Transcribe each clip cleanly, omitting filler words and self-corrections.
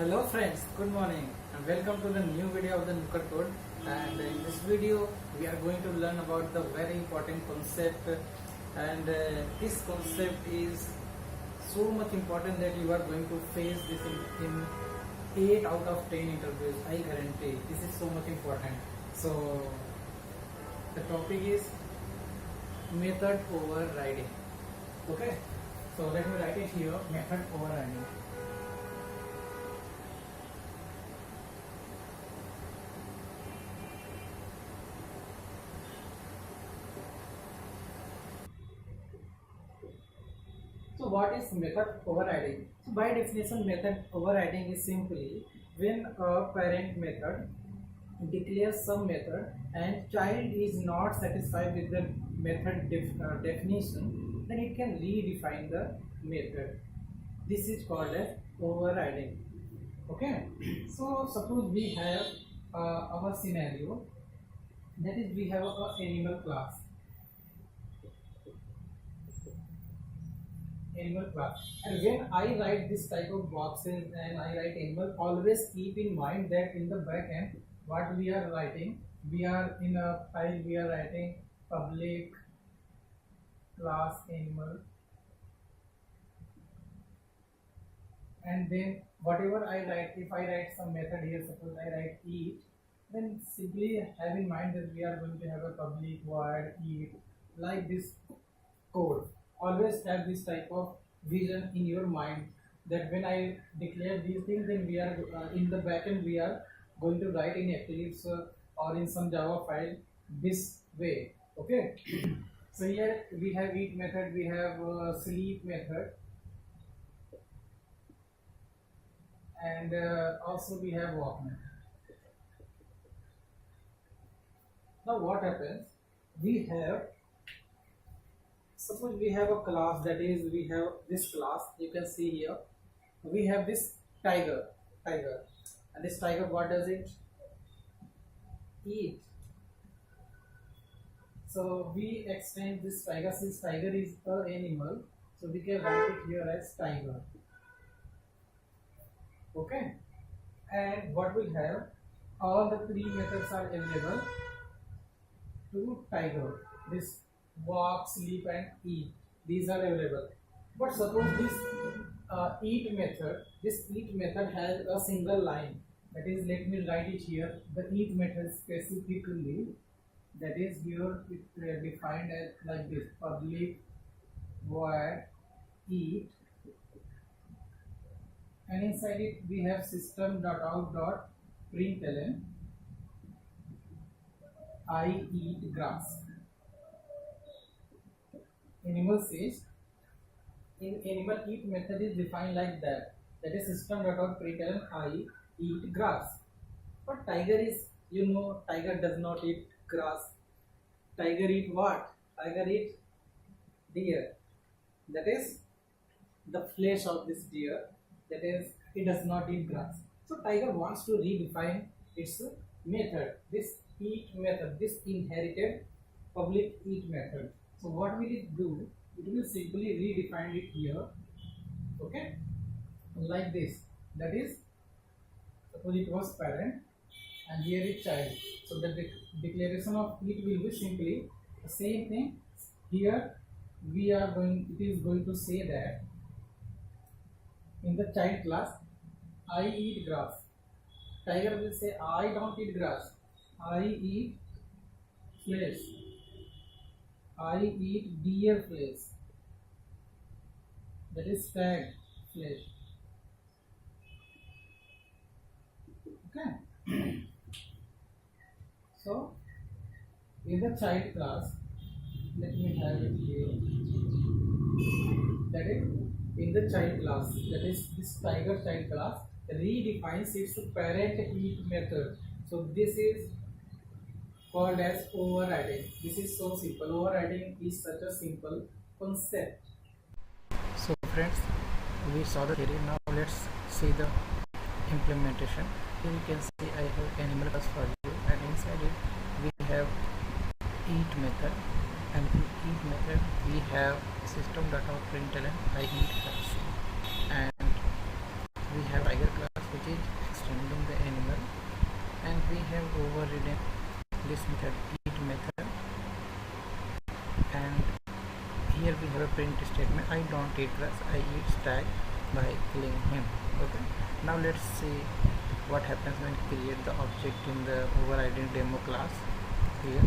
Hello friends, good morning and welcome to the new video of the Nukkadcode. And in this video we are going to learn about the very important concept, and this concept is so much important that you are going to face this in 8 out of 10 interviews. I guarantee this is so much important. So the topic is method overriding. Okay, so let me write it here, method overriding. So what is method overriding? So by definition, method overriding is simply when a parent method declares some method and child is not satisfied with the method definition, then it can redefine the method. This is called as overriding. Okay. So suppose we have our scenario, that is we have a animal class. And when I write this type of boxes and I write animal, always keep in mind that in the backend what we are writing, we are in a file, we are writing public class animal, and then whatever I write, if I write some method here, suppose I write eat, then simply have in mind that we are going to have a public void eat, like this code. Always have this type of vision in your mind that when I declare these things, then we are in the backend we are going to write in Eclipse or in some Java file this way. Okay. So here we have eat method, we have sleep method, and also we have walk method. Now what happens? We have, suppose we have a class, that is we have this class, you can see here we have this tiger, and this tiger, what does it eat? So we extend this tiger, since tiger is an animal, so we can write it here as tiger. Okay, and what we have, all the three methods are available to tiger. This walk, sleep and eat, these are available. But suppose this eat method has a single line, that is, let me write it here, the eat method specifically, that is here it defined as like this, public void eat, and inside it we have system.out.println I eat grass. Animal says, in animal eat method is defined like that, that is system.out.println I eat grass. But tiger is, you know, tiger does not eat grass. Tiger eat what? Tiger eat deer, that is the flesh of this deer, that is it does not eat grass. So tiger wants to redefine its method, this eat method, this inherited public eat method. So what will it do? It will simply redefine it here, okay, like this, that is, suppose it was parent and here is child, so the declaration of it will be simply the same thing. Here we are going, it is going to say that in the child class, I eat grass. Tiger will say, I don't eat grass, I eat flesh, I eat deer flesh, that is stag flesh. Okay. So in the child class, let me have it here, that is in the child class, that is this tiger child class redefines its parent eat method. So this is called as overriding. This is so simple. Overriding is such a simple concept. So friends, we saw the theory. Now let's see the implementation. Here you can see I have animal class for you, and inside it we have eat method, and in eat method we have system.out.println I eat class, and we have tiger class which is extending the animal, and we have overridden this method eat method, and here we have a print statement, I don't eat grass, I eat stag by killing him. Okay, now let's see what happens when create the object in the overriding demo class here.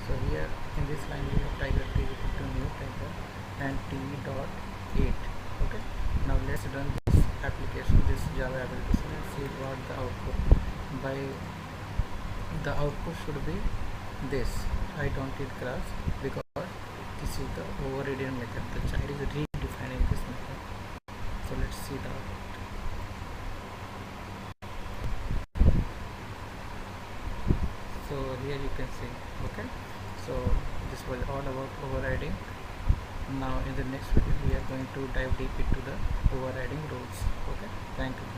So here in this line we have tiger t equal to new tiger and t dot 8. Okay, now let's run this application, this Java application, and see what the output. By the output should be this, I don't eat grass, because this is the overridden method. The child is redefining this method. So let's see the output. So here you can see. Okay, so this was all about overriding. Now in the next video we are going to dive deep into the overriding rules. Okay, thank you.